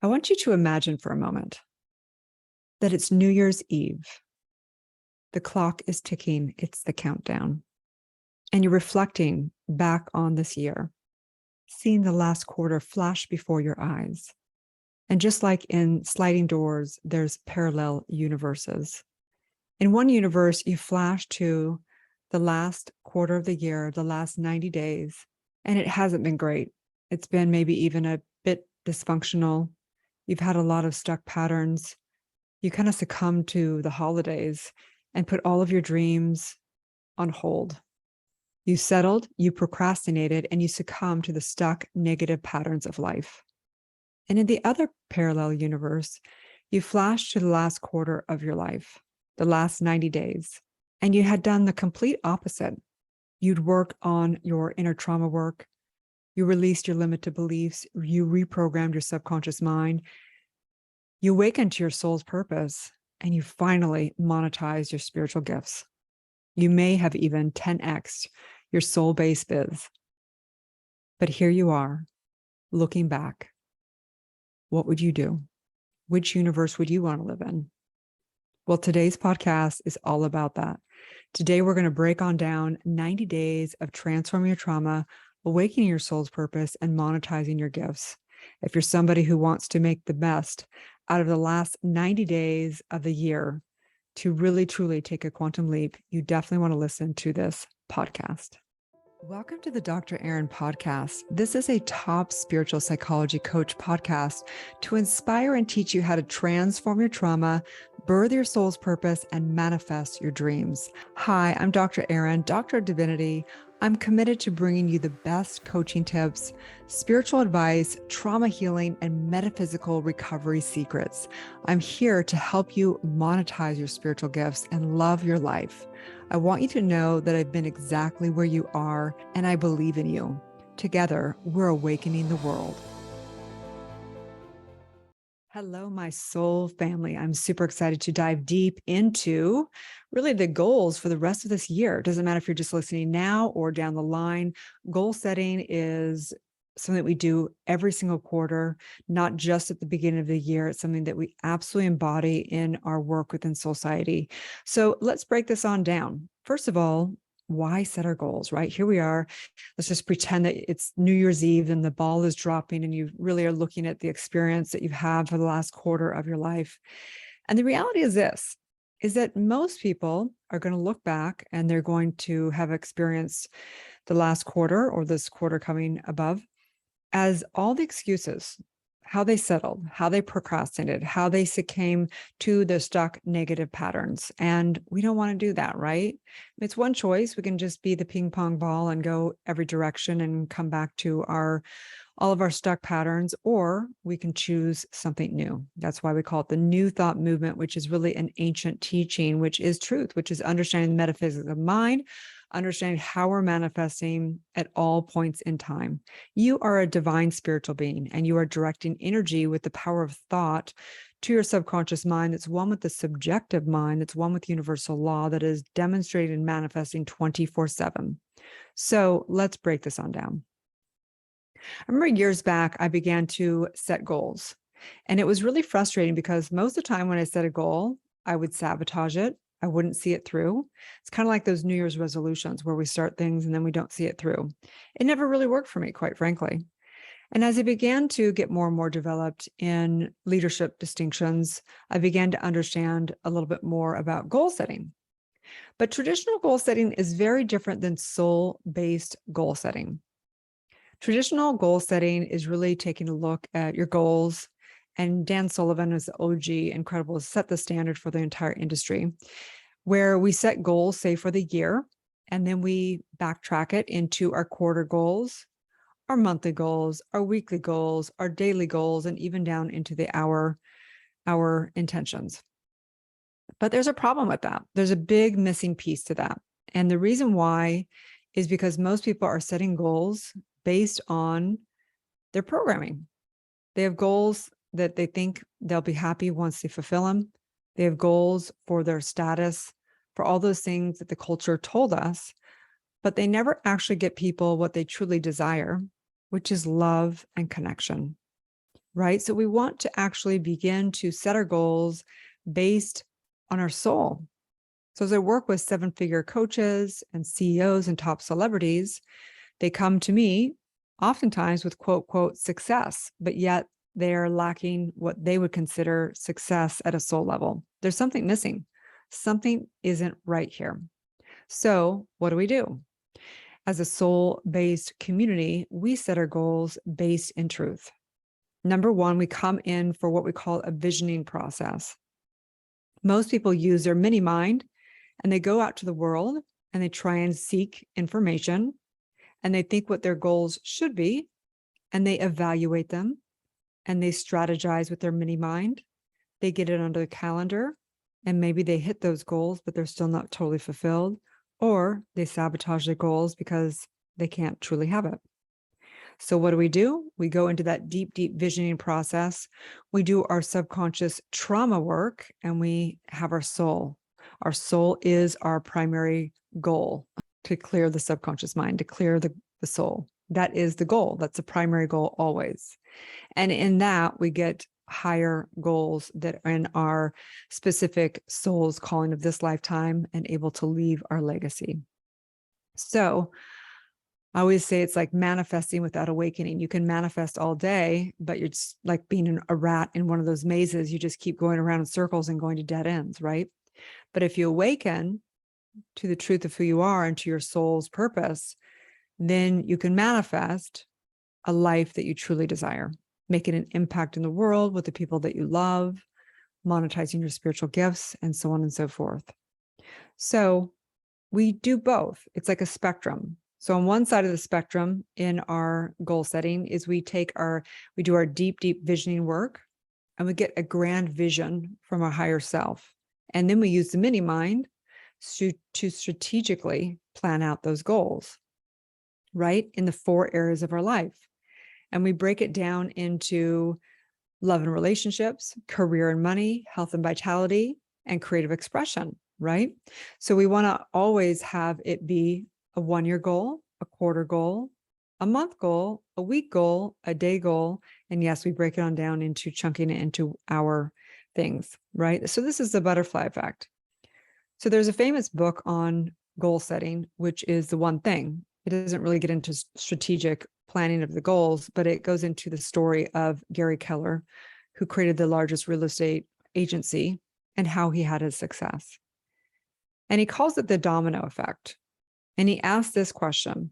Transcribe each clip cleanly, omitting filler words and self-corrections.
I want you to imagine for a moment that it's New Year's Eve. The clock is ticking. It's the countdown. And you're reflecting back on this year, seeing the last quarter flash before your eyes. And just like in sliding doors, there's parallel universes. In one universe, you flash to the last quarter of the year, the last 90 days, and it hasn't been great. It's been maybe even a bit dysfunctional. You've had a lot of stuck patterns. You kind of succumb to the holidays and put all of your dreams on hold. You settled, you procrastinated, and you succumb to the stuck negative patterns of life. And in the other parallel universe, you flash to the last quarter of your life, the last 90 days, and you had done the complete opposite. You'd worked on your inner trauma work. You released your limited beliefs. You reprogrammed your subconscious mind. You awakened to your soul's purpose, and you finally monetized your spiritual gifts. You may have even 10x'd your soul-based biz. But here you are, looking back. What would you do? Which universe would you want to live in? Well, today's podcast is all about that. Today, we're going to break on down 90 days of transforming your trauma, awakening your soul's purpose, and monetizing your gifts. If you're somebody who wants to make the best out of the last 90 days of the year to really, truly take a quantum leap, you definitely want to listen to this podcast. Welcome to the Dr. Erin podcast. This is a top spiritual psychology coach podcast to inspire and teach you how to transform your trauma, birth your soul's purpose, and manifest your dreams. Hi, I'm Dr. Erin, Doctor of Divinity. I'm committed to bringing you the best coaching tips, spiritual advice, trauma healing, and metaphysical recovery secrets. I'm here to help you monetize your spiritual gifts and love your life. I want you to know that I've been exactly where you are, and I believe in you. Together, we're awakening the world. Hello, my soul family. I'm super excited to dive deep into really the goals for the rest of this year. It doesn't matter if you're just listening now or down the line. Goal setting is something that we do every single quarter, not just at the beginning of the year. It's something that we absolutely embody in our work within Soulciety. So let's break this on down. First of all, why set our goals, right? Here we are. Let's just pretend that it's New Year's Eve and the ball is dropping and you really are looking at the experience that you've had for the last quarter of your life. And the reality is this, is that most people are going to look back and they're going to have experienced the last quarter or this quarter coming above as all the excuses, how they settled, how they procrastinated, how they succumbed to the stuck negative patterns. And we don't want to do that, right? It's one choice. We can just be the ping pong ball and go every direction and come back to all of our stuck patterns, or we can choose something new. That's why we call it the New Thought movement, which is really an ancient teaching, which is truth, which is understanding the metaphysics of mind, understanding how we're manifesting at all points in time. You are a divine spiritual being, and you are directing energy with the power of thought to your subconscious mind that's one with the subjective mind, that's one with universal law that is demonstrated and manifesting 24/7. So let's break this on down. I remember years back, I began to set goals, and it was really frustrating because most of the time when I set a goal, I would sabotage it. I wouldn't see it through. It's kind of like those New Year's resolutions where we start things and then we don't see it through. It never really worked for me, quite frankly. And as I began to get more and more developed in leadership distinctions, I began to understand a little bit more about goal setting. But traditional goal setting is very different than soul-based goal setting. Traditional goal setting is really taking a look at your goals. And Dan Sullivan is the OG, incredible, set the standard for the entire industry, where we set goals, say for the year, and then we backtrack it into our quarter goals, our monthly goals, our weekly goals, our daily goals, and even down into the hour intentions. But there's a problem with that. There's a big missing piece to that. And the reason why is because most people are setting goals based on their programming. They have goals that they think they'll be happy once they fulfill them. They have goals for their status, for all those things that the culture told us, but they never actually get people what they truly desire, which is love and connection, right? So we want to actually begin to set our goals based on our soul. So as I work with seven-figure coaches and CEOs and top celebrities, they come to me oftentimes with quote, quote, success, but yet they're lacking what they would consider success at a soul level. There's something missing. Something isn't right here. So what do? As a soul-based community, we set our goals based in truth. Number one, we come in for what we call a visioning process. Most people use their mini mind and they go out to the world and they try and seek information and they think what their goals should be and they evaluate them and they strategize with their mini mind. They get it under the calendar and maybe they hit those goals, but they're still not totally fulfilled, or they sabotage their goals because they can't truly have it. So what do? We go into that deep, deep visioning process. We do our subconscious trauma work and we have our soul. Our soul is our primary goal, to clear the subconscious mind, to clear the soul. That is the goal. That's the primary goal always. And in that, we get higher goals that are in our specific soul's calling of this lifetime and able to leave our legacy. So I always say it's like manifesting without awakening. You can manifest all day, but you're just like being a rat in one of those mazes. You just keep going around in circles and going to dead ends, right? But if you awaken to the truth of who you are and to your soul's purpose, then you can manifest a life that you truly desire, making an impact in the world with the people that you love, monetizing your spiritual gifts, and so on and so forth. So we do both. It's like a spectrum. So on one side of the spectrum in our goal setting is we do our deep, deep visioning work and we get a grand vision from our higher self. And then we use the mini mind to strategically plan out those goals, right? In the 4 areas of our life. And we break it down into love and relationships, career and money, health and vitality, and creative expression, right? So we want to always have it be a 1-year goal, a quarter goal, a month goal, a week goal, a day goal. And yes, we break it on down into chunking it into our things, right? So this is the butterfly effect. So there's a famous book on goal setting, which is The One Thing. It doesn't really get into strategic planning of the goals, but it goes into the story of Gary Keller, who created the largest real estate agency and how he had his success. And he calls it the domino effect. And he asked this question: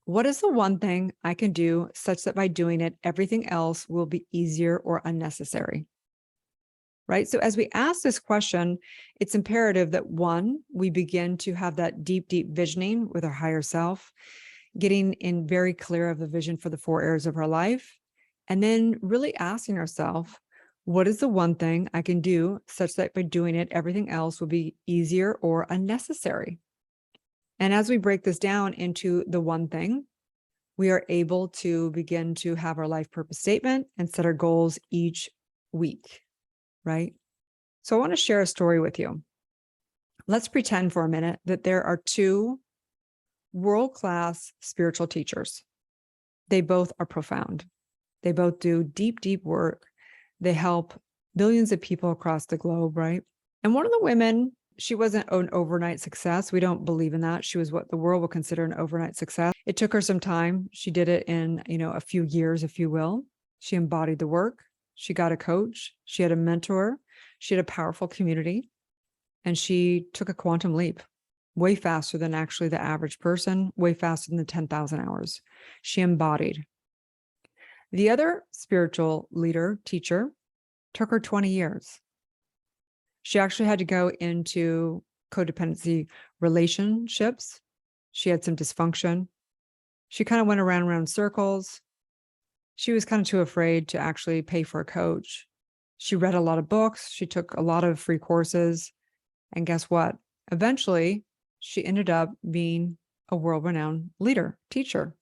what is the one thing I can do such that by doing it, everything else will be easier or unnecessary? Right? So as we ask this question, it's imperative that 1, we begin to have that deep, deep visioning with our higher self, getting in very clear of the vision for the 4 areas of our life, and then really asking ourselves, what is the one thing I can do such that by doing it, everything else will be easier or unnecessary? And as we break this down into the one thing, we are able to begin to have our life purpose statement and set our goals each week, right? So I want to share a story with you. Let's pretend for a minute that there are 2 world-class spiritual teachers. They both are profound. They both do deep, deep work. They help billions of people across the globe, right? And one of the women, she wasn't an overnight success. We don't believe in that. She was what the world would consider an overnight success. It took her some time. She did it in, a few years, if you will. She embodied the work. She got a coach. She had a mentor. She had a powerful community. And she took a quantum leap, way faster than actually the average person, way faster than the 10,000 hours. She embodied. The other spiritual leader, teacher, took her 20 years. She actually had to go into codependency relationships. She had some dysfunction. She kind of went around in circles. She was kind of too afraid to actually pay for a coach. She read a lot of books. She took a lot of free courses. And guess what? Eventually, she ended up being a world-renowned leader, teacher.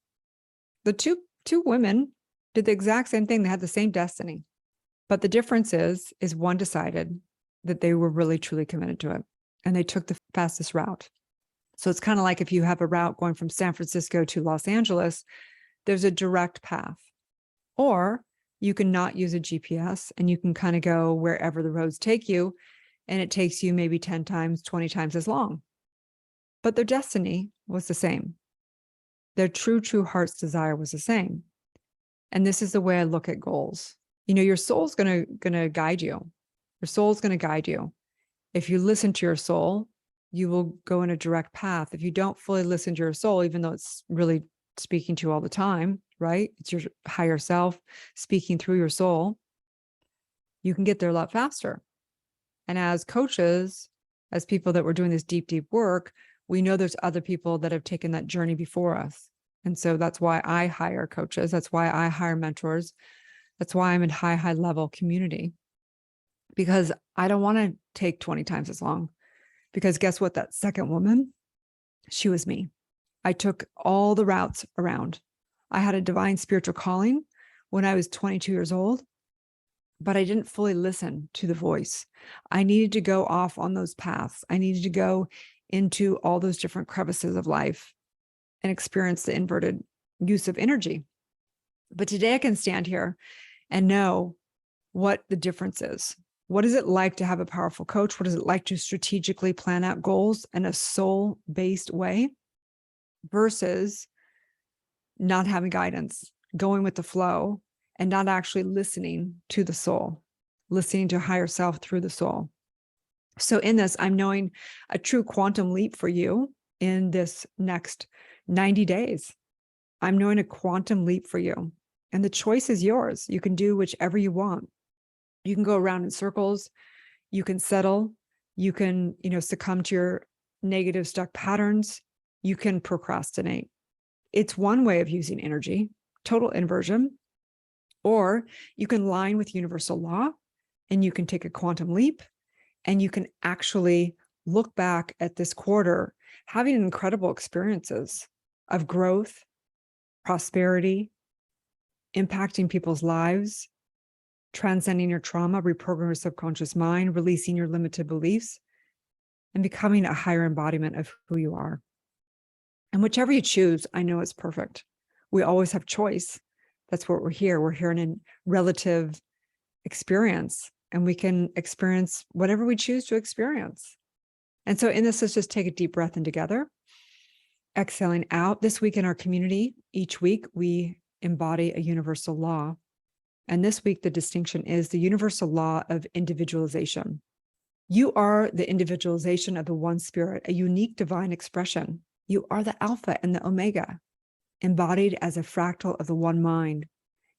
The two women did the exact same thing. They had the same destiny. But the difference is one decided that they were really, truly committed to it. And they took the fastest route. So it's kind of like if you have a route going from San Francisco to Los Angeles, there's a direct path. Or You can not use a GPS and you can kind of go wherever the roads take you. And it takes you maybe 10 times, 20 times as long. But their destiny was the same. Their true heart's desire was the same. And this is the way I look at goals. Your soul's gonna guide you. Your soul's gonna guide you. If you listen to your soul, you will go in a direct path. If you don't fully listen to your soul, even though it's really speaking to you all the time, right? It's your higher self speaking through your soul, you can get there a lot faster. And as coaches, as people that were doing this deep work, we know there's other people that have taken that journey before us. And so that's why I hire coaches. That's why I hire mentors. That's why I'm in high level community, because I don't want to take 20 times as long. Because guess what? That second woman, she was me. I took all the routes around. I had a divine spiritual calling when I was 22 years old, but I didn't fully listen to the voice. I needed to go off on those paths. I needed to go into all those different crevices of life and experience the inverted use of energy. But today I can stand here and know what the difference is. What is it like to have a powerful coach? What is it like to strategically plan out goals in a soul-based way versus not having guidance, going with the flow, and not actually listening to the soul, listening to higher self through the soul. So in this, I'm knowing a true quantum leap for you in this next 90 days. I'm knowing a quantum leap for you. And the choice is yours. You can do whichever you want. You can go around in circles. You can settle. You can, succumb to your negative stuck patterns. You can procrastinate. It's one way of using energy, total inversion. Or you can line with universal law and you can take a quantum leap and you can actually look back at this quarter having incredible experiences of growth, prosperity, impacting people's lives, transcending your trauma, reprogramming your subconscious mind, releasing your limited beliefs, and becoming a higher embodiment of who you are. And whichever you choose, I know it's perfect. We always have choice. That's what we're here. We're here in a relative experience, and we can experience whatever we choose to experience. And so in this, let's just take a deep breath in together, exhaling out. This week in our community, each week we embody a universal law. And this week, the distinction is the universal law of individualization. You are the individualization of the one spirit, a unique divine expression. You are the alpha and the omega, embodied as a fractal of the one mind.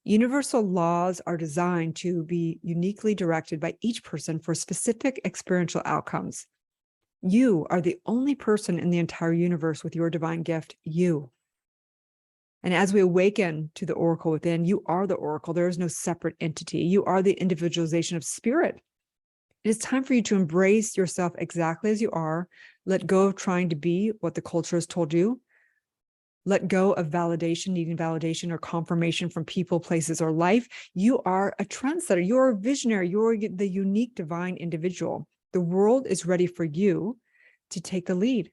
Universal laws are designed to be uniquely directed by each person for specific experiential outcomes. You are the only person in the entire universe with your divine gift, you. And as we awaken to the oracle within, you are the oracle. There is no separate entity. You are the individualization of spirit. It is time for you to embrace yourself exactly as you are. Let go of trying to be what the culture has told you. Let go of validation, needing validation or confirmation from people, places, or life. You are a trendsetter. You're a visionary. You're the unique divine individual. The world is ready for you to take the lead.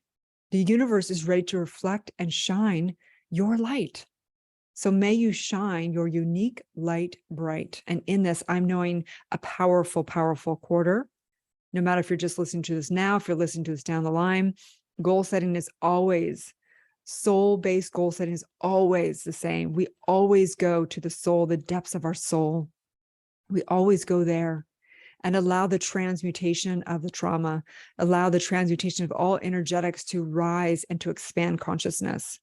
The universe is ready to reflect and shine your light. So may you shine your unique light bright. And in this, I'm knowing a powerful quarter. No matter if you're just listening to this now, if you're listening to this down the line, goal setting is always, soul-based goal setting is always the same. We always go to the soul, the depths of our soul. We always go there and allow the transmutation of the trauma, allow the transmutation of all energetics to rise and to expand consciousness.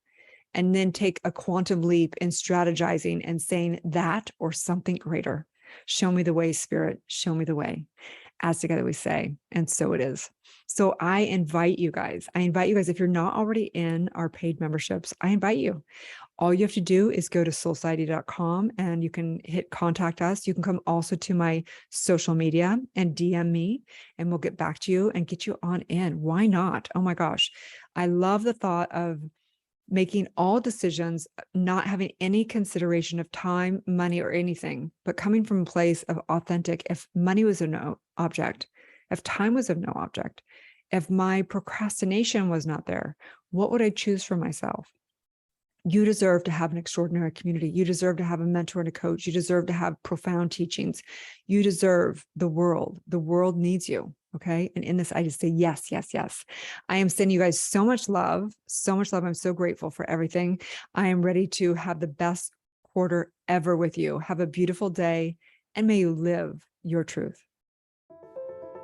And then take a quantum leap in strategizing and saying that or something greater. Show me the way, Spirit. Show me the way. As together we say, and so it is. So I invite you guys, if you're not already in our paid memberships, I invite you. All you have to do is go to soulsociety.com and you can hit contact us. You can come also to my social media and DM me, and we'll get back to you and get you on in. Why not? Oh my gosh. I love the thought of making all decisions, not having any consideration of time, money, or anything, but coming from a place of authentic. If money was of no object, if time was of no object, if my procrastination was not there, what would I choose for myself? You deserve to have an extraordinary community. You deserve to have a mentor and a coach. You deserve to have profound teachings. You deserve the world. The world needs you. Okay. And in this, I just say, yes, yes, yes. I am sending you guys so much love, so much love. I'm so grateful for everything. I am ready to have the best quarter ever with you. Have a beautiful day, and may you live your truth.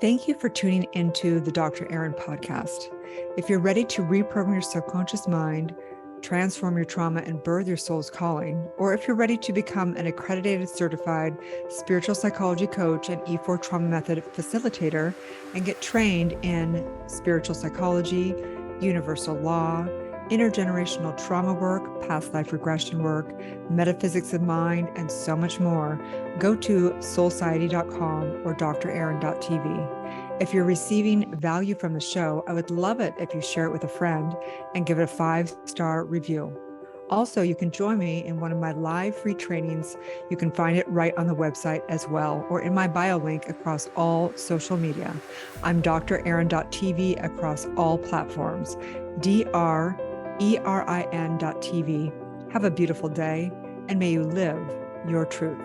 Thank you for tuning into the Dr. Erin podcast. If you're ready to reprogram your subconscious mind, transform your trauma, and birth your soul's calling, or if you're ready to become an accredited certified spiritual psychology coach and E4 trauma method facilitator and get trained in spiritual psychology, universal law, intergenerational trauma work, past life regression work, metaphysics of mind, and so much more, go to soulciety.com or drerin.tv. If you're receiving value from the show, I would love it if you share it with a friend and give it a 5-star review. Also, you can join me in one of my live free trainings. You can find it right on the website as well, or in my bio link across all social media. I'm drerin.tv across all platforms, drerin.tv. Have a beautiful day, and may you live your truth.